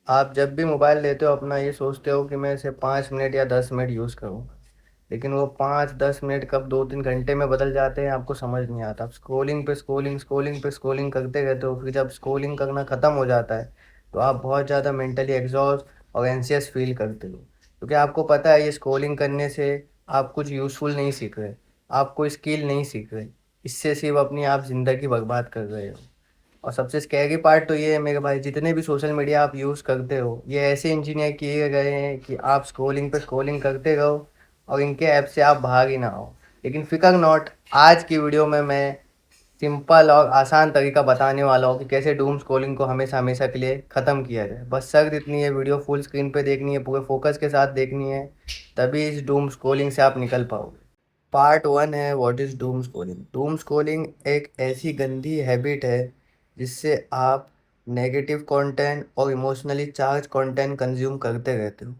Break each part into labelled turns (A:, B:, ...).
A: आप जब भी मोबाइल लेते हो अपना ये सोचते हो कि मैं इसे 5 मिनट या 10 मिनट यूज़ करूँ, लेकिन वो 5-10 मिनट कब 2-3 घंटे में बदल जाते हैं आपको समझ नहीं आता। आप स्क्रोलिंग पे स्क्रोलिंग स्क्रोलिंग पे स्क्रोलिंग करते रहते हो, फिर जब स्क्रोलिंग करना ख़त्म हो जाता है तो आप बहुत ज़्यादा मेंटली एग्जॉस्ट और एंसियस फील करते हो, क्योंकि आपको पता है ये स्क्रोलिंग करने से आप कुछ यूज़फुल नहीं सीख रहे, आप कोई स्किल नहीं सीख रहे, इससे सिर्फ अपनी आप ज़िंदगी बर्बाद कर रहे हो। और सबसे स्कैरी पार्ट तो ये है मेरे भाई, जितने भी सोशल मीडिया आप यूज़ करते हो ये ऐसे इंजीनियर किए गए हैं कि आप स्क्रोलिंग पे स्क्रोलिंग करते रहो और इनके ऐप से आप बाहर ही ना आओ। लेकिन फिकर नॉट, आज की वीडियो में मैं सिंपल और आसान तरीका बताने वाला हूँ कि कैसे डूम स्क्रोलिंग को हमेशा हमेशा के लिए ख़त्म किया जाए। बस शर्त इतनी है, वीडियो फुल स्क्रीन पे देखनी है, पूरे फोकस के साथ देखनी है, तभी इस डूम स्क्रोलिंग से आप निकल पाओगे। पार्ट वन है what is Doom scrolling. Doom scrolling एक ऐसी गंदी हैबिट है जिससे आप नेगेटिव कंटेंट और इमोशनली चार्ज कंटेंट कंज्यूम करते रहते हो,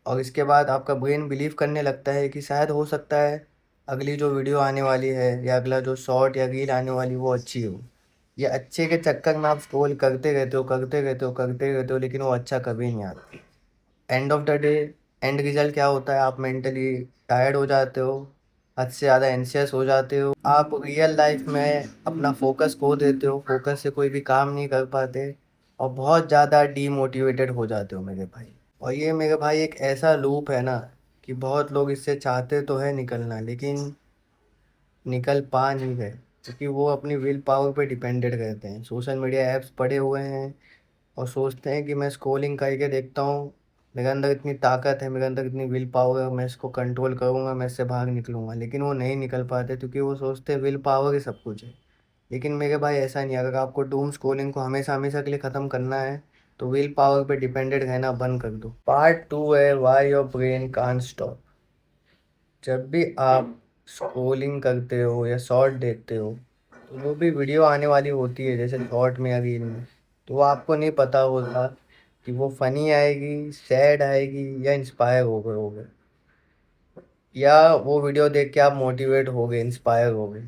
A: और इसके बाद आपका ब्रेन बिलीव करने लगता है कि शायद हो सकता है अगली जो वीडियो आने वाली है या अगला जो शॉर्ट या रील आने वाली वो अच्छी हो। ये अच्छे के चक्कर में आप स्क्रॉल करते रहते हो करते रहते हो करते रहते हो, लेकिन वो अच्छा कभी नहीं आता। End of the day and result क्या होता है, आप मेंटली टायर्ड हो जाते हो, हद से ज़्यादा एंशियस हो जाते हो, आप रियल लाइफ में अपना फोकस खो देते हो, फोकस से कोई भी काम नहीं कर पाते और बहुत ज़्यादा डीमोटिवेटेड हो जाते हो मेरे भाई। और ये मेरे भाई एक ऐसा लूप है ना कि बहुत लोग इससे चाहते तो है निकलना, लेकिन निकल पा नहीं गए, क्योंकि वो अपनी विल पावर पे डिपेंडेड रहते हैं। सोशल मीडिया ऐप्स पड़े हुए हैं और सोचते हैं कि मैं स्क्रॉलिंग करके देखता हूँ, मेरे अंदर इतनी ताकत है, मेरे अंदर इतनी विल पावर है, मैं इसको कंट्रोल करूँगा, मैं इससे बाहर निकलूँगा, लेकिन वो नहीं निकल पाते क्योंकि वो सोचते हैं विल पावर ही सब कुछ है। लेकिन मेरे भाई ऐसा नहीं है, अगर आपको डूम स्क्रॉलिंग को हमेशा हमेशा के लिए ख़त्म करना है तो विल पावर पे डिपेंडेड रहना बंद कर दो। पार्ट टू है why your brain can't stop. जब भी आप स्क्रॉलिंग करते हो या शॉर्ट देखते हो तो जो भी वीडियो आने वाली होती है जैसे शॉर्ट में या रील में, तो वो आपको नहीं पता होता कि वो फनी आएगी, सैड आएगी या इंस्पायर हो गए होगे, या वो वीडियो देख के आप मोटिवेट हो गए, इंस्पायर हो गए।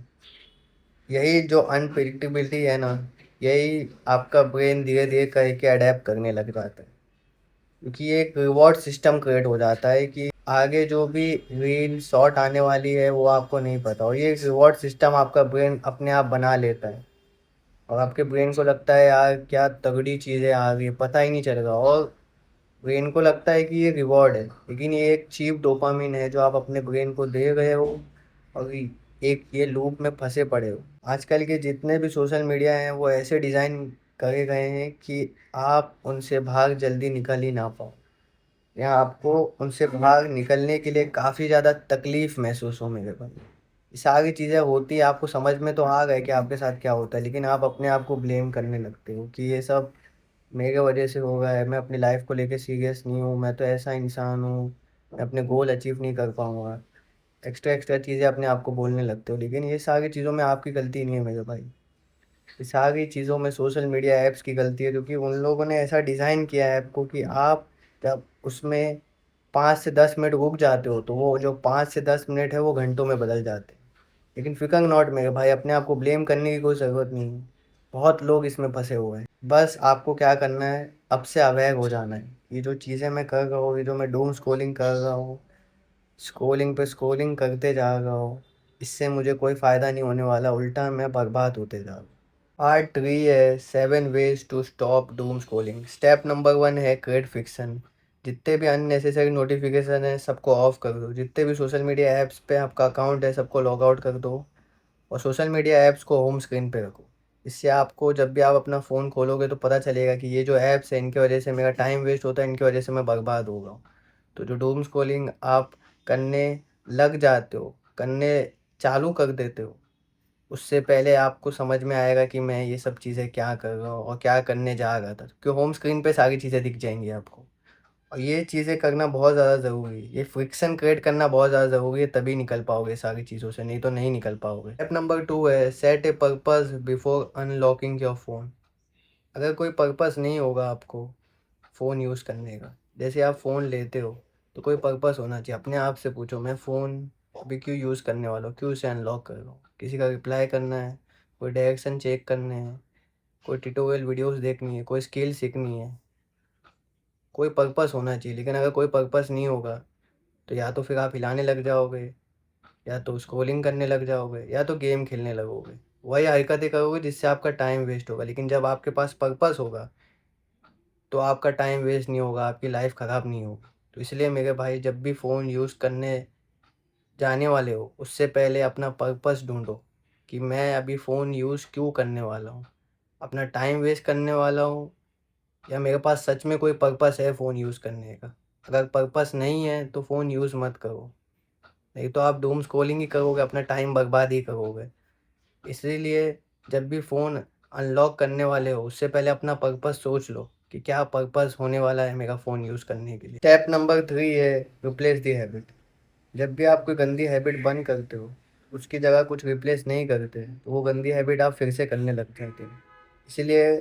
A: यही जो अनप्रिडिक्टेबिलिटी है ना, यही आपका ब्रेन धीरे धीरे करके अडेप्ट करने लग जाता है, क्योंकि ये एक रिवॉर्ड सिस्टम क्रिएट हो जाता है कि आगे जो भी रील शॉर्ट आने वाली है वो आपको नहीं पता, और ये रिवॉर्ड सिस्टम आपका ब्रेन अपने आप बना लेता है और आपके ब्रेन को लगता है यार क्या तगड़ी चीज़ें आ गई, पता ही नहीं चलेगा, और ब्रेन को लगता है कि ये रिवॉर्ड है, लेकिन ये एक चीप डोपामिन है जो आप अपने ब्रेन को दे रहे हो और एक ये लूप में फंसे पड़े हो। आजकल के जितने भी सोशल मीडिया हैं वो ऐसे डिज़ाइन करे गए हैं कि आप उनसे बाहर जल्दी निकल ही ना पाओ, या आपको उनसे बाहर निकलने के लिए काफ़ी ज़्यादा तकलीफ़ महसूस हो मेरे भाई। ये सारी चीज़ें होती है, आपको समझ में तो आ गए कि आपके साथ क्या होता है, लेकिन आप अपने आप को ब्लेम करने लगते हो कि ये सब मेरे वजह से हो गया है, मैं अपनी लाइफ को लेके सीरियस नहीं हूँ, मैं तो ऐसा इंसान हूँ, मैं अपने गोल अचीव नहीं कर पाऊँगा। एक्स्ट्रा एक्स्ट्रा चीज़ें अपने आप को बोलने लगते हो, लेकिन ये सारी चीज़ों में आपकी गलती नहीं है मेरे भाई। ये सारी चीज़ों में सोशल मीडिया ऐप्स की गलती है, क्योंकि उन लोगों ने ऐसा डिज़ाइन किया है ऐप को कि आप जब उसमें 5 से 10 मिनट रुक जाते हो तो वो जो 5 से 10 मिनट है वो घंटों में बदल जाते हैं। लेकिन फिकर नॉट मेरे भाई, अपने आप को ब्लेम करने की कोई ज़रूरत नहीं है, बहुत लोग इसमें फंसे हुए हैं। बस आपको क्या करना है, अब से अवेयर हो जाना है। ये जो चीज़ें मैं कर रहा हूँ, ये जो मैं डूम स्क्रॉलिंग कर रहा हूँ, स्क्रॉलिंग पे स्क्रॉलिंग करते जा रहा हूँ, इससे मुझे कोई फ़ायदा नहीं होने वाला, उल्टा मैं बर्बाद होते जा रहा हूँ। पार्ट थ्री है 7 ways to stop doom scrolling. Step number one है क्रिएट फिक्सन। जितने भी अननेसेसरी नोटिफिकेशन है सबको ऑफ कर दो, जितने भी सोशल मीडिया ऐप्स पे आपका अकाउंट है सबको लॉग आउट कर दो, और सोशल मीडिया ऐप्स को होम स्क्रीन पे रखो। इससे आपको जब भी आप अपना फ़ोन खोलोगे तो पता चलेगा कि ये जो ऐप्स हैं इनकी वजह से मेरा टाइम वेस्ट होता है, इनकी वजह से मैं बर्बाद हो रहा हूँ। तो जो डूम स्क्रॉलिंग आप करने लग जाते हो, करने चालू कर देते हो, उससे पहले आपको समझ में आएगा कि मैं ये सब चीज़ें क्या कर रहा हूँ और क्या करने जा रहा था, क्योंकि होम स्क्रीन पे सारी चीज़ें दिख जाएंगी आपको। और ये चीज़ें करना बहुत ज़्यादा ज़रूरी है, ये फ्रिक्शन क्रिएट करना बहुत ज़्यादा ज़रूरी है, तभी निकल पाओगे सारी चीज़ों से, नहीं तो नहीं निकल पाओगे। स्टेप नंबर टू है set a purpose before unlocking your phone. अगर कोई पर्पस नहीं होगा आपको फ़ोन यूज़ करने का, जैसे आप फ़ोन लेते हो तो कोई पर्पस होना चाहिए। अपने आप से पूछो मैं फ़ोन अभी क्यों यूज़ करने वाला हूँ, क्यों उसे अनलॉक कर रहा हूँ? किसी का रिप्लाई करना है, कोई डायरेक्शन चेक करने हैं, कोई ट्यूटोरियल वीडियोस देखनी है, कोई स्किल सीखनी है, कोई पर्पस होना चाहिए, लेकिन अगर कोई पर्पस नहीं होगा तो या तो फिर आप हिलाने लग जाओगे, या तो स्क्रॉलिंग करने लग जाओगे, या तो गेम खेलने लगोगे। वही हरकतें करोगे जिससे आपका टाइम वेस्ट होगा। लेकिन जब आपके पास पर्पस होगा तो आपका टाइम वेस्ट नहीं होगा, आपकी लाइफ ख़राब नहीं होगी। तो इसलिए मेरे भाई, जब भी फ़ोन यूज़ करने जाने वाले हो उससे पहले अपना पर्पस ढूंढो कि मैं अभी फ़ोन यूज़ क्यों करने वाला हूँ, अपना टाइम वेस्ट करने वाला हूँ, या मेरे पास सच में कोई पर्पस है फ़ोन यूज़ करने का। अगर पर्पस नहीं है तो फ़ोन यूज़ मत करो, नहीं तो आप डूम स्क्रॉलिंग ही करोगे, अपना टाइम बर्बाद ही करोगे। इसीलिए जब भी फ़ोन अनलॉक करने वाले हो उससे पहले अपना पर्पस सोच लो कि क्या पर्पस होने वाला है मेरा फ़ोन यूज़ करने के लिए। स्टेप नंबर 3 है रिप्लेस दी हैबिट। जब भी आप कोई गंदी हैबिट बंद करते हो, उसकी जगह कुछ रिप्लेस नहीं करते, तो वो गंदी हैबिट आप फिर से करने लग जाते हो। इसीलिए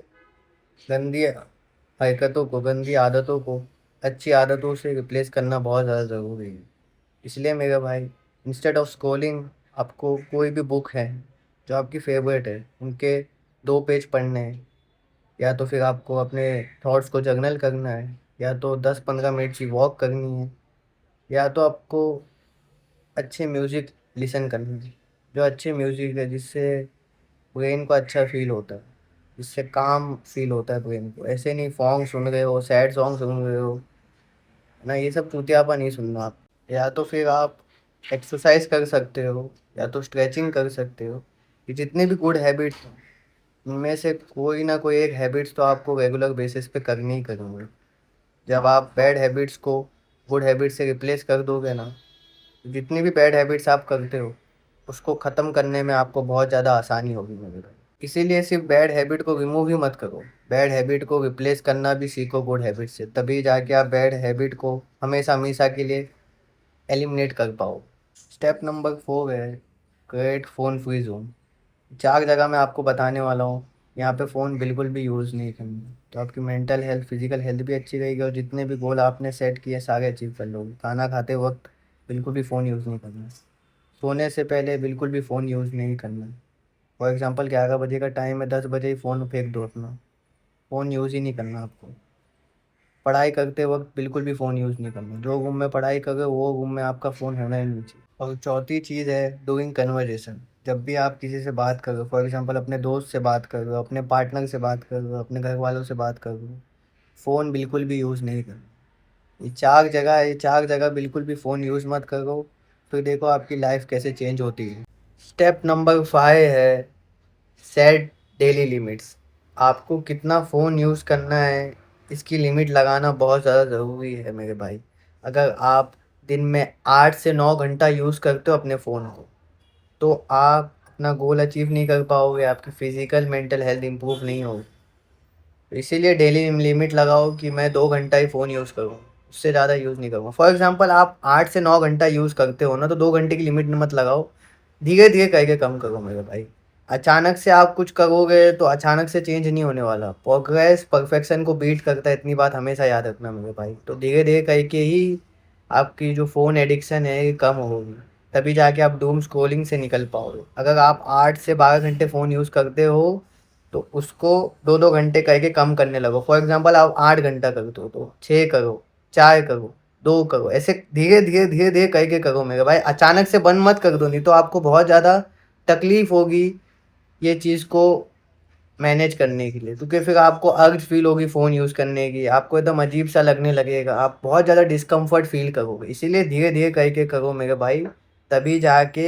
A: गंदी हरकतों को, गंदी आदतों को अच्छी आदतों से रिप्लेस करना बहुत ज़्यादा ज़रूरी है। इसलिए मेरे भाई, इंस्टेड ऑफ स्क्रॉलिंग, आपको कोई भी बुक है जो आपकी फेवरेट है उनके 2 पेज पढ़ने हैं, या तो फिर आपको अपने थॉट्स को जर्नल करना है, या तो 10-15 मिनट की वॉक करनी है, या तो आपको अच्छे म्यूज़िक लिसन करनी है। जो अच्छे म्यूज़िक है जिससे ब्रेन को अच्छा फील होता है, जिससे काम फील होता है ब्रेन को। ऐसे नहीं सॉन्ग सुन रहे हो, सैड सॉन्ग सुन रहे हो ना, ये सब चूतियापा नहीं सुनना आप। या तो फिर आप एक्सरसाइज कर सकते हो, या तो स्ट्रेचिंग कर सकते हो। ये जितने भी गुड हैबिट्स हैं उनमें से कोई ना कोई एक हैबिट्स तो आपको रेगुलर बेसिस पे करनी ही करनी है। जब आप बैड हैबिट्स को गुड हैबिट से रिप्लेस कर दोगे ना, तो जितनी भी बैड हैबिट्स आप करते हो उसको ख़त्म करने में आपको बहुत ज़्यादा आसानी होगी मेरे भाई। इसीलिए सिर्फ बैड हैबिट को रिमूव ही मत करो, बैड हैबिट को रिप्लेस करना भी सीखो गुड हैबिट से, तभी जाके आप बैड हैबिट को हमेशा हमेशा के लिए एलिमिनेट कर पाओ। स्टेप नंबर 4 है क्रिएट फ़ोन फ्री जोन। 4 जगह मैं आपको बताने वाला हूँ, यहाँ पे फ़ोन बिल्कुल भी यूज़ नहीं करना, तो आपकी मेंटल हेल्थ, फिजिकल हेल्थ भी अच्छी रहेगी, और जितने भी गोल आपने सेट किए सारे अचीव कर लोगे। खाना खाते वक्त बिल्कुल भी फ़ोन यूज़ नहीं करना, सोने से पहले बिल्कुल भी फ़ोन यूज़ नहीं करना। फॉर एग्ज़ाम्पल 11 बजे का टाइम है, 10 बजे ही फ़ोन फेंक दो अपना, फ़ोन यूज़ ही नहीं करना आपको। पढ़ाई करते वक्त बिल्कुल भी फ़ोन यूज़ नहीं करना, जो रूम में पढ़ाई कर रहे हो वो रूम में आपका फ़ोन होना ही नहीं चाहिए। और चौथी चीज़ है डूइंग कन्वर्जेसन। जब भी आप किसी से बात कर रहे हो, फॉर एग्ज़ाम्पल अपने दोस्त से बात कर रहे हो, अपने पार्टनर से बात कर रहे हो, अपने घर वालों से बात कर रहे हो, फ़ोन बिल्कुल भी यूज़ नहीं करना। ये 4 जगह है, ये 4 जगह बिल्कुल भी फ़ोन यूज़ मत करो, फिर देखो आपकी लाइफ कैसे चेंज होती है। स्टेप नंबर 5 है सेट डेली लिमिट्स। आपको कितना फ़ोन यूज़ करना है इसकी लिमिट लगाना बहुत ज़्यादा ज़रूरी है मेरे भाई। अगर आप दिन में 8 से 9 घंटा यूज़ करते हो अपने फ़ोन को, तो आप अपना गोल अचीव नहीं कर पाओगे, आपकी फ़िज़िकल मेंटल हेल्थ इम्प्रूव नहीं होगी। तो इसीलिए डेली लिमिट लगाओ कि मैं 2 घंटा ही फ़ोन यूज़ करूँ, उससे ज़्यादा यूज़ नहीं करूँगा। फॉर एग्ज़ाम्पल आप 8 से 9 घंटा यूज़ करते हो ना, तो 2 घंटे की लिमिट मत लगाओ, धीरे धीरे करके कम करो मेरे भाई। अचानक से आप कुछ करोगे तो अचानक से चेंज नहीं होने वाला। प्रोग्रेस परफेक्शन को बीट करता है, इतनी बात हमेशा याद रखना मेरे भाई। तो धीरे धीरे करके ही आपकी जो फ़ोन एडिक्शन है ये कम होगी, तभी जाके आप डूम स्क्रॉलिंग से निकल पाओगे। अगर आप 8 से 12 घंटे फ़ोन यूज़ करते हो तो उसको 2-2 घंटे करके कम करने लगो। फॉर एग्ज़ाम्पल आप 8 घंटा करते हो तो 6 करो, 4 करो, 2 करो, ऐसे धीरे धीरे करके करो मेरे भाई। अचानक से बंद मत कर दो, नहीं तो आपको बहुत ज़्यादा तकलीफ़ होगी ये चीज़ को मैनेज करने के लिए, क्योंकि फिर आपको अर्ज फील होगी फ़ोन यूज़ करने की, आपको एकदम अजीब सा लगने लगेगा, आप बहुत ज़्यादा डिस्कम्फर्ट फील करोगे। इसीलिए धीरे धीरे करके करो मेरे भाई, तभी जाके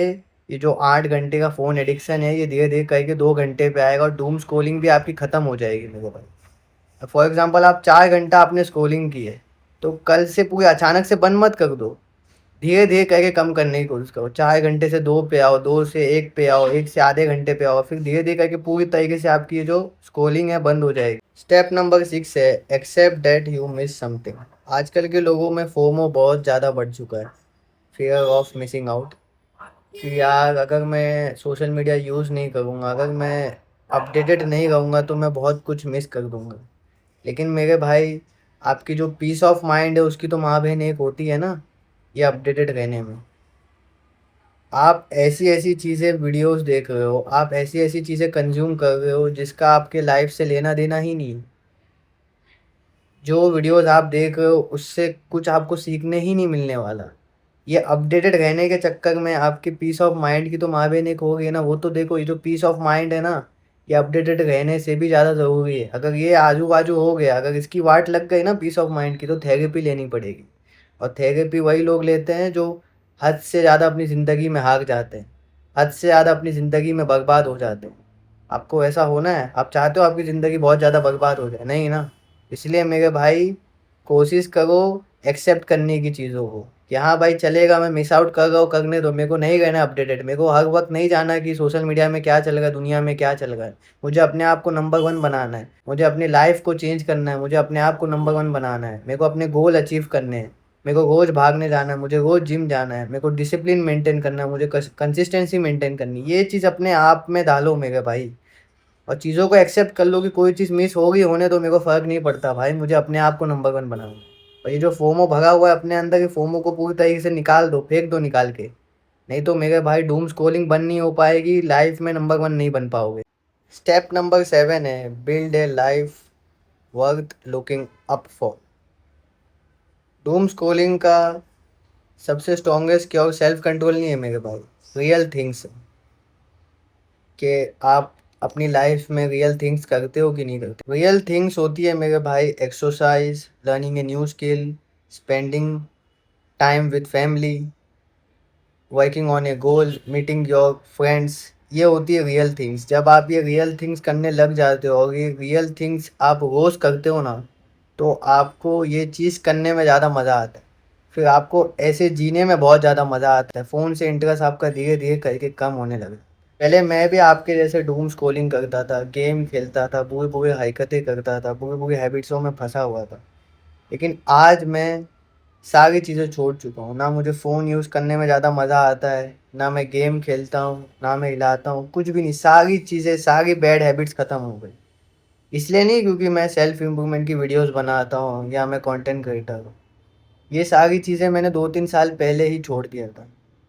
A: ये जो 8 घंटे का फ़ोन एडिक्शन है ये धीरे धीरे करके 2 घंटे पे आएगा, और डूम स्क्रॉलिंग भी आपकी ख़त्म हो जाएगी मेरे भाई। फॉर एग्जाम्पल आप 4 घंटा आपने स्क्रॉलिंग की है, तो कल से पूरे अचानक से बंद मत कर दो, धीरे धीरे करके कम करने की कोशिश करो। 4 घंटे से 2 पे आओ, 2 से 1 पे आओ, 1 से आधे घंटे पे आओ, फिर धीरे धीरे करके पूरी तरीके से आपकी ये जो स्क्रॉलिंग है बंद हो जाएगी। स्टेप नंबर 6 है accept that you miss something. आजकल के लोगों में फोमो बहुत ज़्यादा बढ़ चुका है, फियर ऑफ मिसिंग आउट, कि यार अगर मैं सोशल मीडिया यूज़ नहीं करूँगा, अगर मैं अपडेटेड नहीं रहूँगा तो मैं बहुत कुछ मिस कर दूँगा। लेकिन मेरे भाई, आपकी जो पीस ऑफ माइंड है उसकी तो माँ बहन एक होती है ना, ये अपडेटेड रहने में। आप ऐसी ऐसी चीज़ें वीडियोस देख रहे हो, आप ऐसी ऐसी चीज़ें कंज्यूम कर रहे हो जिसका आपके लाइफ से लेना देना ही नहीं है। जो वीडियोस आप देख रहे हो उससे कुछ आपको सीखने ही नहीं मिलने वाला। ये अपडेटेड रहने के चक्कर में आपकी पीस ऑफ माइंड की तो माँ बहन एक हो गई ना, वो तो देखो, ये जो पीस ऑफ माइंड है ना, ये अपडेटेड रहने से भी ज़्यादा ज़रूरी है। अगर ये आजू बाजू हो गया, अगर इसकी वाट लग गई ना पीस ऑफ माइंड की, तो थेरेपी लेनी पड़ेगी। और थेरेपी वही लोग लेते हैं जो हद से ज़्यादा अपनी ज़िंदगी में हार जाते हैं, हद से ज़्यादा अपनी ज़िंदगी में बर्बाद हो जाते हैं। आपको ऐसा होना है? आप चाहते हो आपकी ज़िंदगी बहुत ज़्यादा बर्बाद हो जाए? नहीं ना। इसलिए मेरे भाई, कोशिश करो एक्सेप्ट करने की चीज़ों को, कि हाँ भाई चलेगा, मैं मिस आउट कर रहा हूँ, करने दो, मेरे को नहीं रहना अपडेटेड, मेरे को हर वक्त नहीं जाना कि सोशल मीडिया में क्या चल रहा है, दुनिया में क्या चल रहा है। मुझे अपने आप को नंबर वन बनाना है, मुझे अपनी लाइफ को चेंज करना है, मुझे अपने आप को नंबर वन बनाना है, मेरे को अपने गोल अचीव करने हैं, मेरे को रोज़ भागने जाना है, मुझे रोज़ जिम जाना है, मेरे को डिसिप्लिन मेंटेन करना है, मुझे कंसिस्टेंसी मेंटेन करनी है। ये चीज़ अपने आप में डालो मेरे भाई, और चीज़ों को एक्सेप्ट कर लो कि कोई चीज़ मिस होगी, होने तो मेरे को फ़र्क नहीं पड़ता भाई, मुझे अपने आप को नंबर वन बनाना है। और ये जो फोमो भगा हुआ है अपने अंदर, ये फोमो को पूरी तरीके से निकाल दो, फेंक दो निकाल के। नहीं तो मेरे भाई डूम स्क्रॉलिंग बंद नहीं हो पाएगी, लाइफ में नंबर वन नहीं बन पाओगे। स्टेप नंबर 7 है, build a life worth looking up for. Doom scrolling का सबसे स्ट्रॉन्गेस्ट क्योर सेल्फ कंट्रोल नहीं है मेरे भाई, रियल थिंग्स। कि आप अपनी लाइफ में रियल थिंग्स करते हो कि नहीं करते। रियल थिंग्स होती है मेरे भाई, exercise, learning a new skill, spending time with family, working on A goal, meeting your friends. ये होती है रियल थिंग्स। जब आप ये रियल थिंग्स करने लग जाते हो और ये रियल थिंग्स आप रोज़ करते हो ना, तो आपको ये चीज़ करने में ज़्यादा मज़ा आता है। फिर आपको ऐसे जीने में बहुत ज़्यादा मज़ा आता है। फ़ोन से इंटरेस्ट आपका धीरे धीरे करके कम होने लगा। पहले मैं भी आपके जैसे डूम स्क्रॉलिंग करता था, गेम खेलता था, बुरी बुरी हरकतें करता था, बुरी बुरी हैबिट्सों में फंसा हुआ था। लेकिन आज मैं सारी चीज़ें छोड़ चुका हूँ। ना मुझे फ़ोन यूज़ करने में ज़्यादा मज़ा आता है, ना मैं गेम खेलता हूँ, ना मैं हिलाता हूँ, कुछ भी नहीं। सारी चीज़ें, सारी बैड हैबिट्स ख़त्म हो गई। इसलिए नहीं क्योंकि मैं सेल्फ इम्प्रूवमेंट की वीडियोस बनाता हूँ या मैं कंटेंट क्रिएटर हूँ। ये सारी चीज़ें मैंने 2-3 साल पहले ही छोड़ दिया था,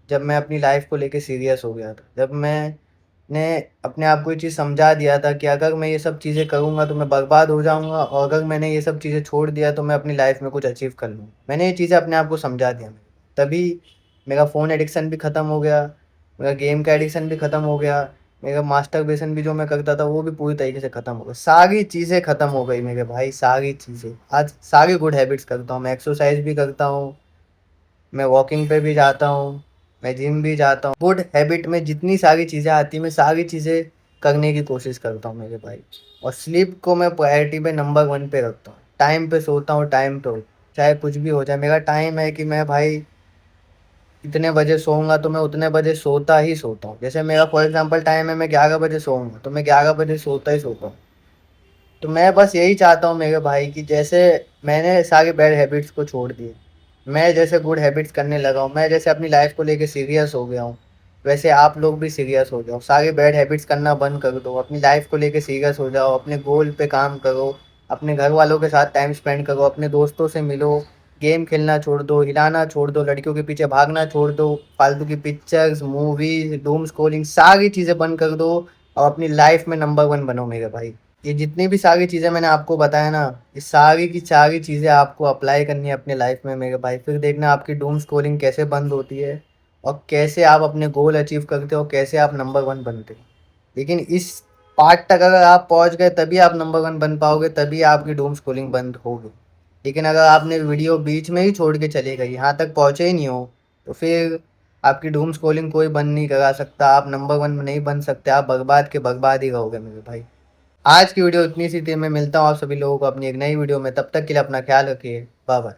A: जब मैं अपनी लाइफ को लेके सीरियस हो गया था। जब मैंने अपने आप को ये चीज़ समझा दिया था कि अगर मैं ये सब चीज़ें करूँगा तो मैं बर्बाद हो जाऊँगा, और अगर मैंने ये सब चीज़ें छोड़ दिया तो मैं अपनी लाइफ में कुछ अचीव कर लूँ। मैंने ये चीज़ें अपने आप को समझा दिया। तभी मेरा फ़ोन एडिक्शन भी ख़त्म हो गया, मेरा गेम का एडिक्शन भी ख़त्म हो गया, मेरा मास्टरबेशन भी जो मैं करता था वो भी पूरी तरीके से ख़त्म हो गया। सारी चीज़ें ख़त्म हो गई मेरे भाई, सारी चीज़ें। आज सारी गुड हैबिट्स करता हूँ, मैं एक्सरसाइज भी करता हूँ, मैं वॉकिंग पे भी जाता हूँ, मैं जिम भी जाता हूँ। गुड हैबिट में जितनी सारी चीज़ें आती हैं, मैं सारी चीज़ें करने की कोशिश करता हूँ मेरे भाई। और स्लीप को मैं प्रायोरिटी पे नंबर 1 पे रखता हूँ। टाइम पे सोता हूँ, टाइम पे उठता हूँ। चाहे कुछ भी हो जाए, मेरा टाइम है कि मैं भाई इतने बजे सोऊंगा तो मैं उतने बजे सोता ही सोता हूँ। जैसे मेरा फॉर एग्जांपल टाइम है, मैं 11 बजे सोऊंगा तो मैं 11 बजे सोता ही सोता हूँ। तो मैं बस यही चाहता हूँ मेरे भाई कि जैसे मैंने सारे बैड हैबिट्स को छोड़ दिए, मैं जैसे गुड हैबिट्स करने लगा हूँ, मैं जैसे अपनी लाइफ को लेके सीरियस हो गया हूँ, वैसे आप लोग भी सीरियस हो जाओ। सारे बैड हैबिट्स करना बंद कर दो, अपनी लाइफ को लेके सीरियस हो जाओ, अपने गोल पे काम करो, अपने घर वालों के साथ टाइम स्पेंड करो, अपने दोस्तों से मिलो, गेम खेलना छोड़ दो, हिलाना छोड़ दो, लड़कियों के पीछे भागना छोड़ दो, फालतू की पिक्चर्स, मूवीज, डूम स्क्रॉलिंग, सारी चीज़ें बंद कर दो, और अपनी लाइफ में नंबर 1 बनो मेरे भाई। ये जितनी भी सारी चीज़ें मैंने आपको बताया ना, ये सारी की सारी चीज़ें आपको अप्लाई करनी है अपने लाइफ में मेरे भाई। फिर देखना आपकी डूम स्क्रॉलिंग कैसे बंद होती है, और कैसे आप अपने गोल अचीव करते हो, कैसे आप नंबर 1 बनते हो। लेकिन इस पार्ट तक अगर आप पहुंच गए तभी आप नंबर 1 बन पाओगे, तभी आपकी डूम स्क्रॉलिंग बंद होगी। लेकिन अगर आपने वीडियो बीच में ही छोड़ के चले गए, यहाँ तक पहुँचे ही नहीं हो, तो फिर आपकी डूम स्क्रॉलिंग कोई बंद नहीं करा सकता, आप नंबर 1 नहीं बन सकते, आप बर्बाद के बर्बाद ही रहोगे मेरे भाई। आज की वीडियो इतनी सी थी। मैं मिलता हूँ आप सभी लोगों को अपनी एक नई वीडियो में। तब तक के लिए अपना ख्याल रखिए। Bye bye.